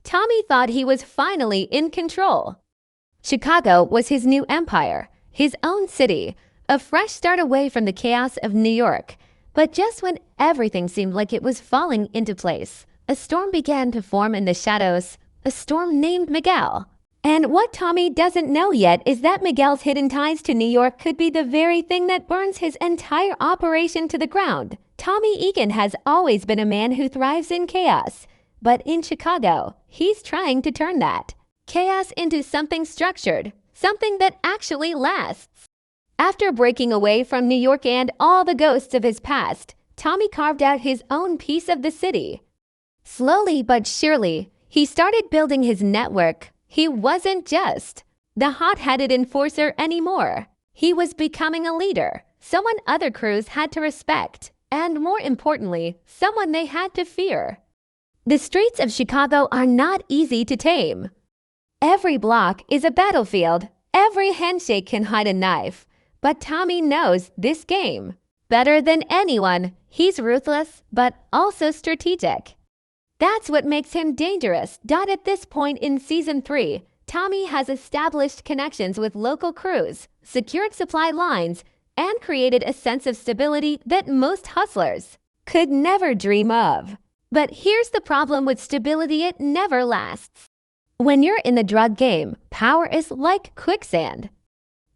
Tommy thought he was finally in control. Chicago was his new empire, his own city, a fresh start away from the chaos of New York. But just when everything seemed like it was falling into place, a storm began to form in the shadows, a storm named Miguel. And what Tommy doesn't know yet is that Miguel's hidden ties to New York could be the very thing that burns his entire operation to the ground. Tommy Egan has always been a man who thrives in chaos, but in Chicago, he's trying to turn that chaos into something structured, something that actually lasts. After breaking away from New York and all the ghosts of his past, Tommy carved out his own piece of the city. Slowly but surely, he started building his network. He wasn't just the hot-headed enforcer anymore. He was becoming a leader, someone other crews had to respect, and more importantly, someone they had to fear. The streets of Chicago are not easy to tame. Every block is a battlefield. Every handshake can hide a knife. But Tommy knows this game better than anyone. He's ruthless, but also strategic. That's what makes him dangerous. At this point in Season 3, Tommy has established connections with local crews, secured supply lines, and created a sense of stability that most hustlers could never dream of. But here's the problem with stability: it never lasts. When you're in the drug game, power is like quicksand.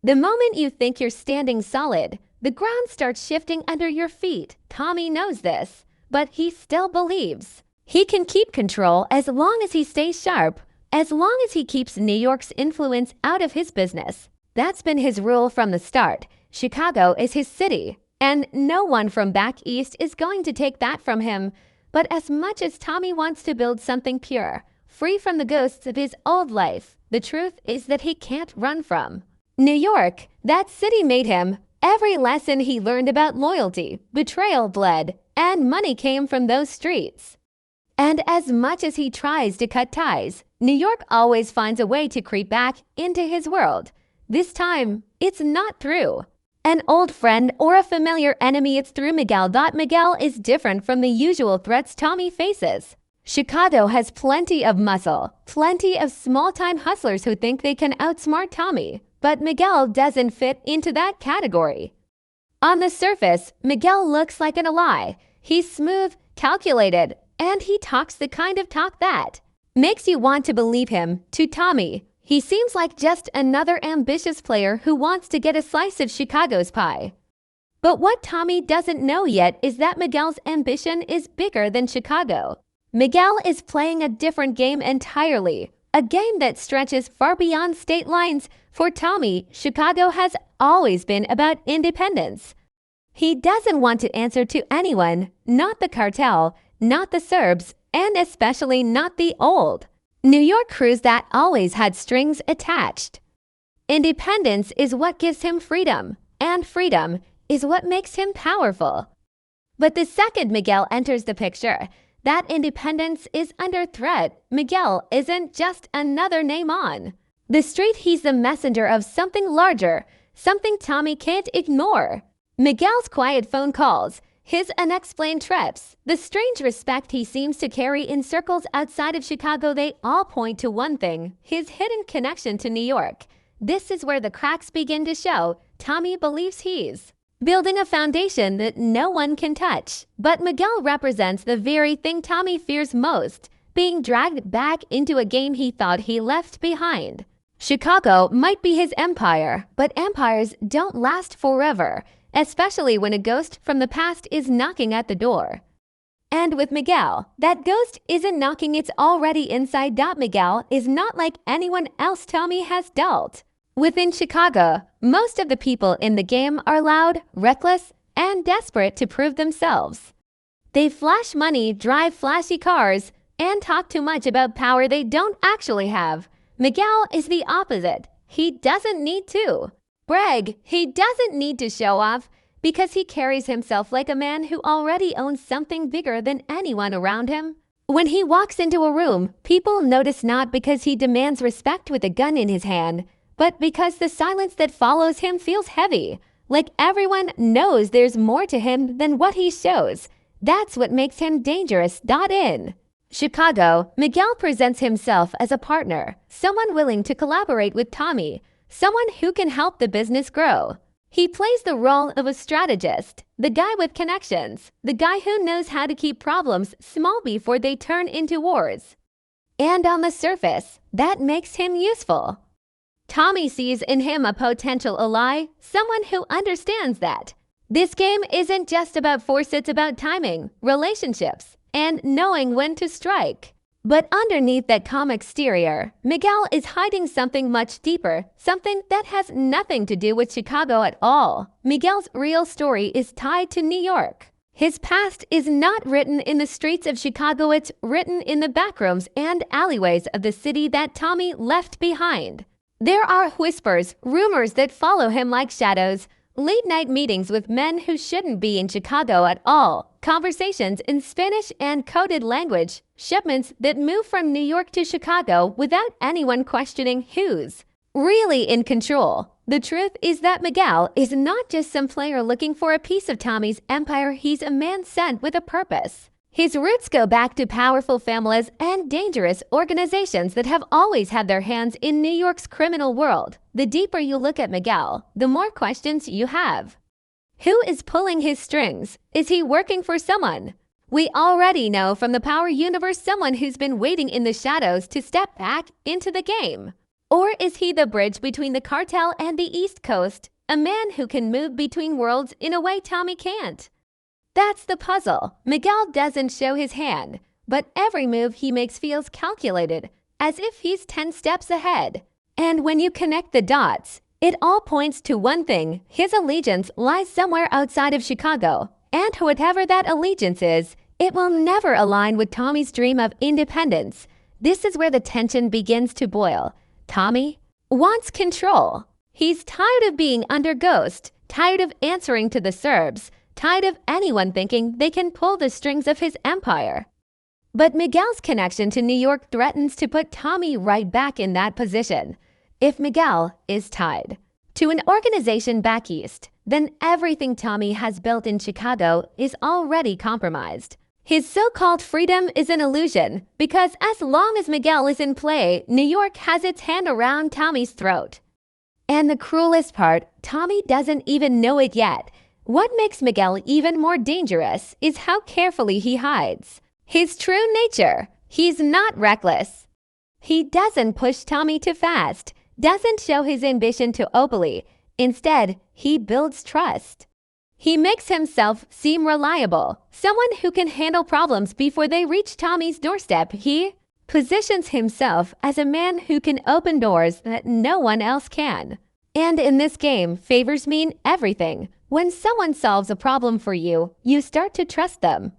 The moment you think you're standing solid, the ground starts shifting under your feet. Tommy knows this, but he still believes he can keep control as long as he stays sharp, as long as he keeps New York's influence out of his business. That's been his rule from the start. Chicago is his city, and no one from back east is going to take that from him. But as much as Tommy wants to build something pure, free from the ghosts of his old life, the truth is that he can't run from New York. That city made him. Every lesson he learned about loyalty, betrayal, bled, and money came from those streets. And as much as he tries to cut ties, New York always finds a way to creep back into his world. This time, it's not through an old friend or a familiar enemy, it's through Miguel. Miguel is different from the usual threats Tommy faces. Chicago has plenty of muscle, plenty of small-time hustlers who think they can outsmart Tommy. But Miguel doesn't fit into that category. On the surface, Miguel looks like an ally. He's smooth, calculated, and he talks the kind of talk that makes you want to believe him. To Tommy, he seems like just another ambitious player who wants to get a slice of Chicago's pie. But what Tommy doesn't know yet is that Miguel's ambition is bigger than Chicago. Miguel is playing a different game entirely, a game that stretches far beyond state lines. For Tommy, Chicago has always been about independence. He doesn't want to answer to anyone, not the cartel, not the Serbs, and especially not the old New York crews that always had strings attached. Independence is what gives him freedom, and freedom is what makes him powerful. But the second Miguel enters the picture, that independence is under threat. Miguel isn't just another name on the street. He's the messenger of something larger, something Tommy can't ignore. Miguel's quiet phone calls, his unexplained trips, the strange respect he seems to carry in circles outside of Chicago, they all point to one thing: his hidden connection to New York. This is where the cracks begin to show. Tommy believes he's building a foundation that no one can touch. But Miguel represents the very thing Tommy fears most: being dragged back into a game he thought he left behind. Chicago might be his empire, but empires don't last forever, especially when a ghost from the past is knocking at the door. And with Miguel, that ghost isn't knocking, it's already inside. Miguel is not like anyone else Tommy has dealt within Chicago. Most of the people in the game are loud, reckless, and desperate to prove themselves. They flash money, drive flashy cars, and talk too much about power they don't actually have. Miguel is the opposite. He doesn't need to brag. He doesn't need to show off, because he carries himself like a man who already owns something bigger than anyone around him. When he walks into a room, people notice not because he demands respect with a gun in his hand, but because the silence that follows him feels heavy, like everyone knows there's more to him than what he shows. That's what makes him dangerous. In Chicago, Miguel presents himself as a partner, someone willing to collaborate with Tommy, someone who can help the business grow. He plays the role of a strategist, the guy with connections, the guy who knows how to keep problems small before they turn into wars. And on the surface, that makes him useful. Tommy sees in him a potential ally, someone who understands that this game isn't just about force, it's about timing, relationships, and knowing when to strike. But underneath that calm exterior, Miguel is hiding something much deeper, something that has nothing to do with Chicago at all. Miguel's real story is tied to New York. His past is not written in the streets of Chicago, it's written in the backrooms and alleyways of the city that Tommy left behind. There are whispers, rumors that follow him like shadows, late-night meetings with men who shouldn't be in Chicago at all, conversations in Spanish and coded language, shipments that move from New York to Chicago without anyone questioning who's really in control. The truth is that Miguel is not just some player looking for a piece of Tommy's empire, he's a man sent with a purpose. His roots go back to powerful families and dangerous organizations that have always had their hands in New York's criminal world. The deeper you look at Miguel, the more questions you have. Who is pulling his strings? Is he working for someone? We already know from the Power universe someone who's been waiting in the shadows to step back into the game. Or is he the bridge between the cartel and the East Coast, a man who can move between worlds in a way Tommy can't? That's the puzzle. Miguel doesn't show his hand, but every move he makes feels calculated, as if he's 10 steps ahead. And when you connect the dots, it all points to one thing: his allegiance lies somewhere outside of Chicago, and whatever that allegiance is, it will never align with Tommy's dream of independence. This is where the tension begins to boil. Tommy wants control. He's tired of being under ghost, tired of answering to the Serbs, tired of anyone thinking they can pull the strings of his empire. But Miguel's connection to New York threatens to put Tommy right back in that position. If Miguel is tied to an organization back east, then everything Tommy has built in Chicago is already compromised. His so-called freedom is an illusion, because as long as Miguel is in play, New York has its hand around Tommy's throat. And the cruelest part, Tommy doesn't even know it yet. What makes Miguel even more dangerous is how carefully he hides his true nature. He's not reckless. He doesn't push Tommy too fast, doesn't show his ambition too openly. Instead, he builds trust. He makes himself seem reliable, someone who can handle problems before they reach Tommy's doorstep. He positions himself as a man who can open doors that no one else can. And in this game, favors mean everything. When someone solves a problem for you, you start to trust them.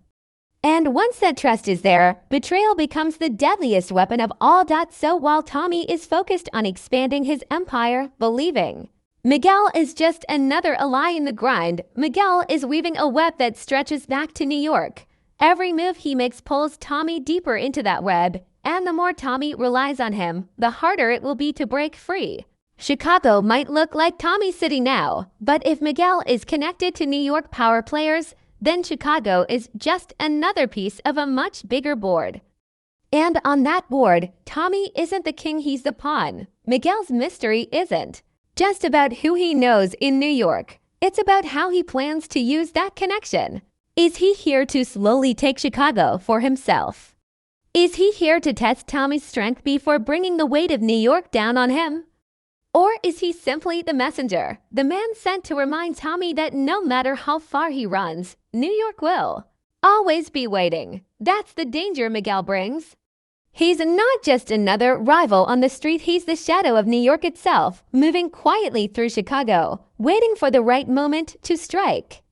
And once that trust is there, betrayal becomes the deadliest weapon of all. So while Tommy is focused on expanding his empire, believing Miguel is just another ally in the grind, Miguel is weaving a web that stretches back to New York. Every move he makes pulls Tommy deeper into that web, and the more Tommy relies on him, the harder it will be to break free. Chicago might look like Tommy's city now, but if Miguel is connected to New York power players, then Chicago is just another piece of a much bigger board. And on that board, Tommy isn't the king, he's the pawn. Miguel's mystery isn't just about who he knows in New York. It's about how he plans to use that connection. Is he here to slowly take Chicago for himself? Is he here to test Tommy's strength before bringing the weight of New York down on him? Or is he simply the messenger, the man sent to remind Tommy that no matter how far he runs, New York will always be waiting? That's the danger Miguel brings. He's not just another rival on the street, he's the shadow of New York itself, moving quietly through Chicago, waiting for the right moment to strike.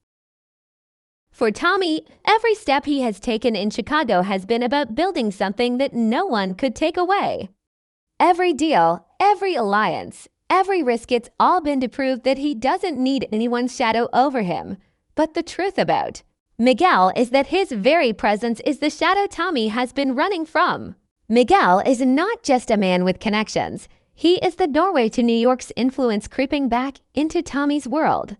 For Tommy, every step he has taken in Chicago has been about building something that no one could take away. Every deal, every alliance, every risk, it's all been to prove that he doesn't need anyone's shadow over him. But the truth about Miguel is that his very presence is the shadow Tommy has been running from. Miguel is not just a man with connections. He is the doorway to New York's influence creeping back into Tommy's world.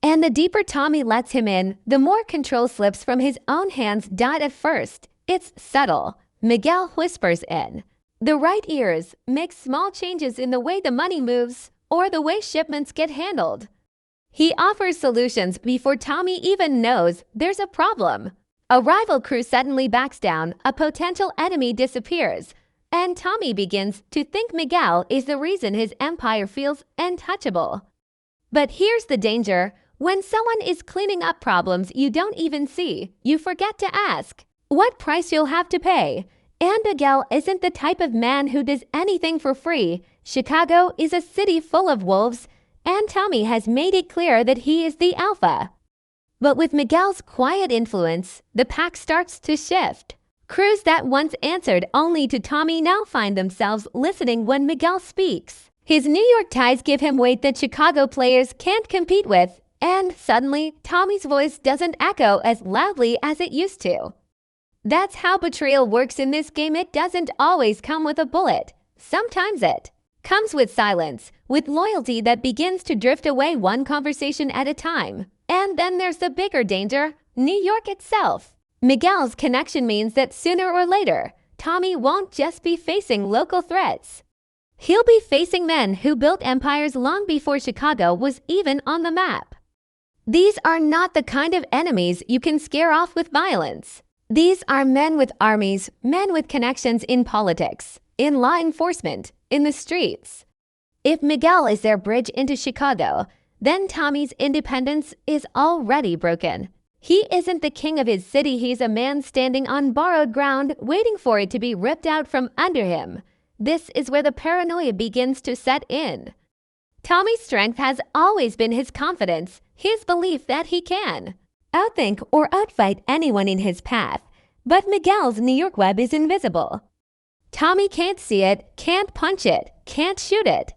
And the deeper Tommy lets him in, the more control slips from his own hands. At first, it's subtle. Miguel whispers in. The right ears make small changes in the way the money moves or the way shipments get handled. He offers solutions before Tommy even knows there's a problem. A rival crew suddenly backs down, a potential enemy disappears, and Tommy begins to think Miguel is the reason his empire feels untouchable. But here's the danger. When someone is cleaning up problems you don't even see, you forget to ask what price you'll have to pay. And Miguel isn't the type of man who does anything for free. Chicago is a city full of wolves, and Tommy has made it clear that he is the alpha. But with Miguel's quiet influence, the pack starts to shift. Crews that once answered only to Tommy now find themselves listening when Miguel speaks. His New York ties give him weight that Chicago players can't compete with, and suddenly Tommy's voice doesn't echo as loudly as it used to. That's how betrayal works in this game. It doesn't always come with a bullet. Sometimes it comes with silence, with loyalty that begins to drift away one conversation at a time. And then there's the bigger danger, New York itself. Miguel's connection means that sooner or later, Tommy won't just be facing local threats. He'll be facing men who built empires long before Chicago was even on the map. These are not the kind of enemies you can scare off with violence. These are men with armies, men with connections in politics, in law enforcement, in the streets. If Miguel is their bridge into Chicago, then Tommy's independence is already broken. He isn't the king of his city, he's a man standing on borrowed ground, waiting for it to be ripped out from under him. This is where the paranoia begins to set in. Tommy's strength has always been his confidence, his belief that he can outthink or outfight anyone in his path. But Miguel's New York web is invisible. Tommy can't see it, can't punch it, can't shoot it.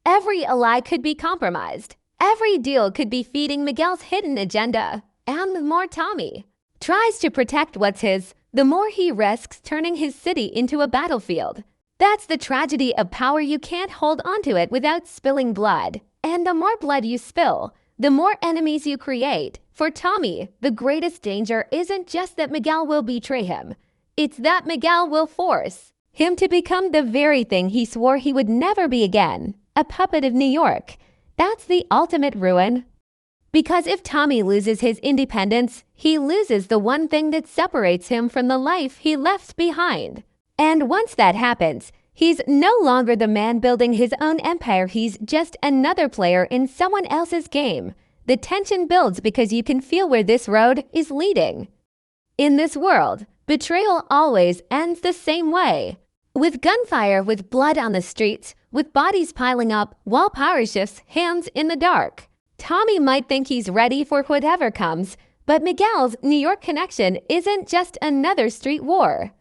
Every ally could be compromised. Every deal could be feeding Miguel's hidden agenda. And the more Tommy tries to protect what's his, the more he risks turning his city into a battlefield. That's the tragedy of power. You can't hold onto it without spilling blood. And the more blood you spill, the more enemies you create. For Tommy, the greatest danger isn't just that Miguel will betray him. It's that Miguel will force him to become the very thing he swore he would never be again, a puppet of New York. That's the ultimate ruin. Because if Tommy loses his independence, he loses the one thing that separates him from the life he left behind. And once that happens, he's no longer the man building his own empire. He's just another player in someone else's game. The tension builds because you can feel where this road is leading. In this world, betrayal always ends the same way. With gunfire, with blood on the streets, with bodies piling up while power shifts hands in the dark. Tommy might think he's ready for whatever comes, but Miguel's New York connection isn't just another street war.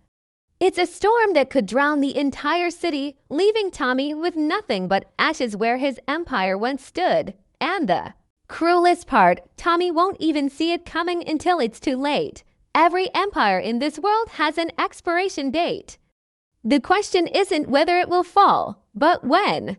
It's a storm that could drown the entire city, leaving Tommy with nothing but ashes where his empire once stood. And the cruelest part, Tommy won't even see it coming until it's too late. Every empire in this world has an expiration date. The question isn't whether it will fall, but when.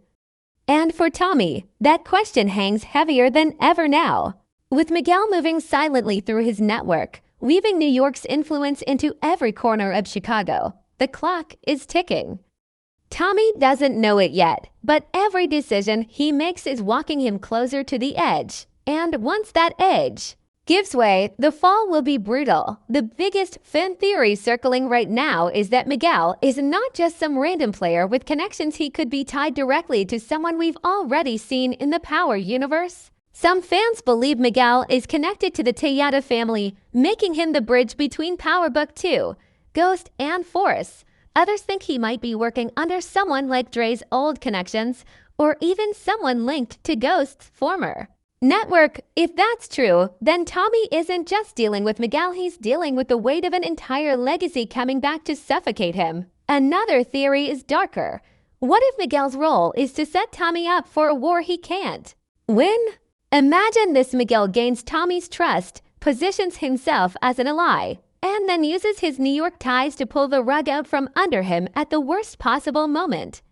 And for Tommy, that question hangs heavier than ever now. With Miguel moving silently through his network, weaving New York's influence into every corner of Chicago, the clock is ticking. Tommy doesn't know it yet, but every decision he makes is walking him closer to the edge. And once that edge gives way, the fall will be brutal. The biggest fan theory circling right now is that Miguel is not just some random player with connections. He could be tied directly to someone we've already seen in the Power universe. Some fans believe Miguel is connected to the Tejada family, making him the bridge between Power Book 2, Ghost, and Force. Others think he might be working under someone like Dre's old connections, or even someone linked to Ghost's former network. If that's true, then Tommy isn't just dealing with Miguel, he's dealing with the weight of an entire legacy coming back to suffocate him. Another theory is darker. What if Miguel's role is to set Tommy up for a war he can't win? Imagine this: Miguel gains Tommy's trust, positions himself as an ally, and then uses his New York ties to pull the rug out from under him at the worst possible moment.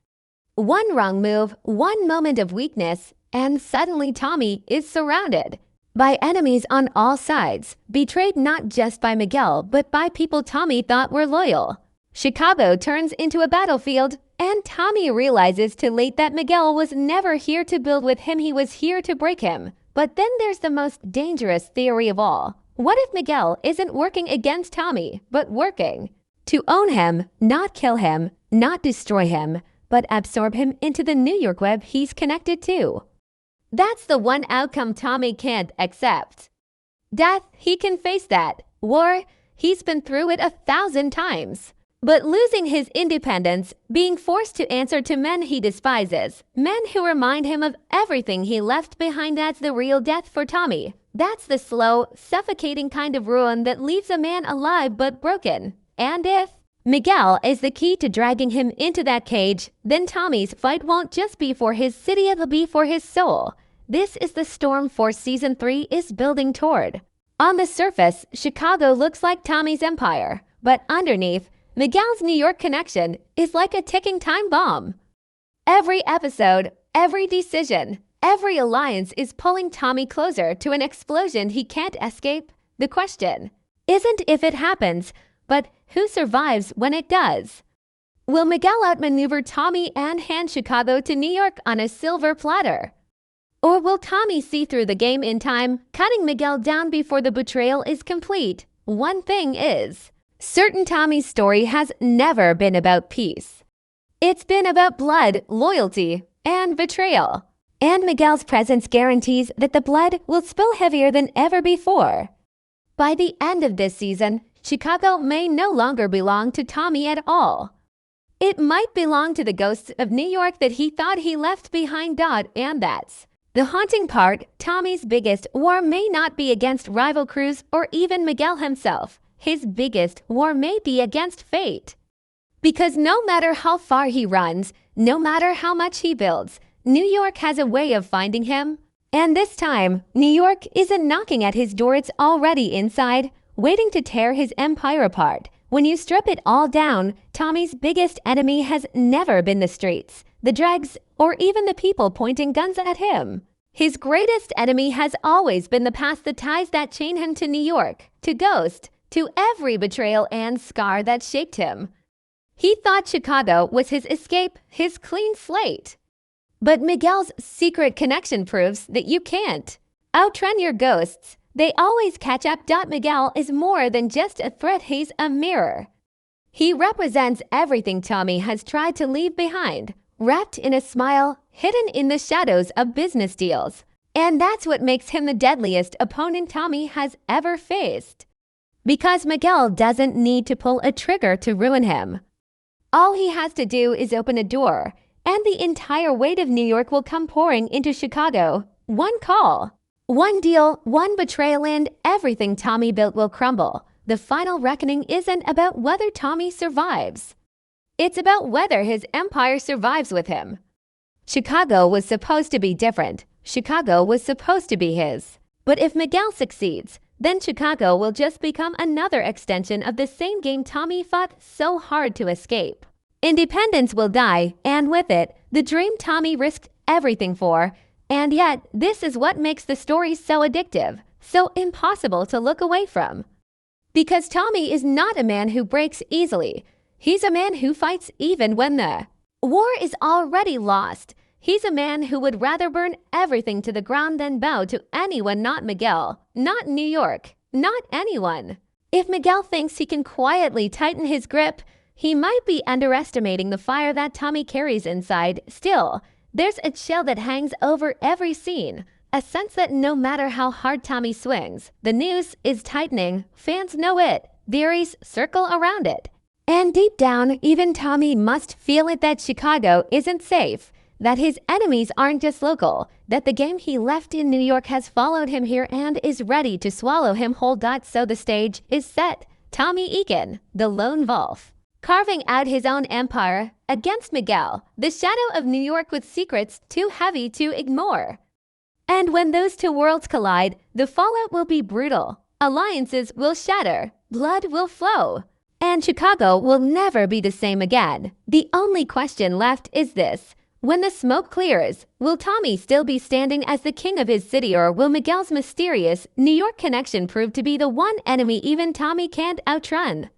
One wrong move, one moment of weakness, and suddenly Tommy is surrounded by enemies on all sides, betrayed not just by Miguel, but by people Tommy thought were loyal. Chicago turns into a battlefield, and Tommy realizes too late that Miguel was never here to build with him, he was here to break him. But then there's the most dangerous theory of all. What if Miguel isn't working against Tommy, but working to own him, not kill him, not destroy him, but absorb him into the New York web he's connected to? That's the one outcome Tommy can't accept. Death, he can face that. War, he's been through it 1,000 times. But losing his independence, being forced to answer to men he despises, men who remind him of everything he left behind, that's the real death for Tommy. That's the slow, suffocating kind of ruin that leaves a man alive but broken. And if Miguel is the key to dragging him into that cage, then Tommy's fight won't just be for his city, it'll be for his soul. This is the storm Force Season 3 is building toward. On the surface, Chicago looks like Tommy's empire, but underneath, Miguel's New York connection is like a ticking time bomb. Every episode, every decision, every alliance is pulling Tommy closer to an explosion he can't escape. The question isn't if it happens, but who survives when it does? Will Miguel outmaneuver Tommy and hand Chicago to New York on a silver platter? Or will Tommy see through the game in time, cutting Miguel down before the betrayal is complete? One thing is certain: Tommy's story has never been about peace. It's been about blood, loyalty, and betrayal. And Miguel's presence guarantees that the blood will spill heavier than ever before. By the end of this season, Chicago may no longer belong to Tommy at all. It might belong to the ghosts of New York that he thought he left behind. And that's the haunting part. Tommy's biggest war may not be against rival crews or even Miguel himself. His biggest war may be against fate. Because no matter how far he runs, no matter how much he builds, New York has a way of finding him. And this time, New York isn't knocking at his door, it's already inside, waiting to tear his empire apart. When you strip it all down, Tommy's biggest enemy has never been the streets, the dregs, or even the people pointing guns at him. His greatest enemy has always been the past, the ties that chain him to New York, to Ghost, to every betrayal and scar that shaped him. He thought Chicago was his escape, his clean slate. But Miguel's secret connection proves that you can't outtrend your ghosts. They always catch up. Miguel is more than just a threat, he's a mirror. He represents everything Tommy has tried to leave behind, wrapped in a smile, hidden in the shadows of business deals. And that's what makes him the deadliest opponent Tommy has ever faced. Because Miguel doesn't need to pull a trigger to ruin him. All he has to do is open a door, and the entire weight of New York will come pouring into Chicago. One call, one deal, one betrayal, and everything Tommy built will crumble. The final reckoning isn't about whether Tommy survives. It's about whether his empire survives with him. Chicago was supposed to be different. Chicago was supposed to be his. But if Miguel succeeds, then Chicago will just become another extension of the same game Tommy fought so hard to escape. Independence will die, and with it, the dream Tommy risked everything for. And yet, this is what makes the story so addictive, so impossible to look away from. Because Tommy is not a man who breaks easily. He's a man who fights even when the war is already lost. He's a man who would rather burn everything to the ground than bow to anyone, not Miguel, not New York, not anyone. If Miguel thinks he can quietly tighten his grip, he might be underestimating the fire that Tommy carries inside. Still, there's a chill that hangs over every scene, a sense that no matter how hard Tommy swings, the noose is tightening. Fans know it, theories circle around it. And deep down, even Tommy must feel it, that Chicago isn't safe, that his enemies aren't just local, that the game he left in New York has followed him here and is ready to swallow him whole. So the stage is set. Tommy Egan, the lone wolf, carving out his own empire against Miguel, the shadow of New York with secrets too heavy to ignore. And when those two worlds collide, the fallout will be brutal. Alliances will shatter, blood will flow, and Chicago will never be the same again. The only question left is this: when the smoke clears, will Tommy still be standing as the king of his city, or will Miguel's mysterious New York connection prove to be the one enemy even Tommy can't outrun?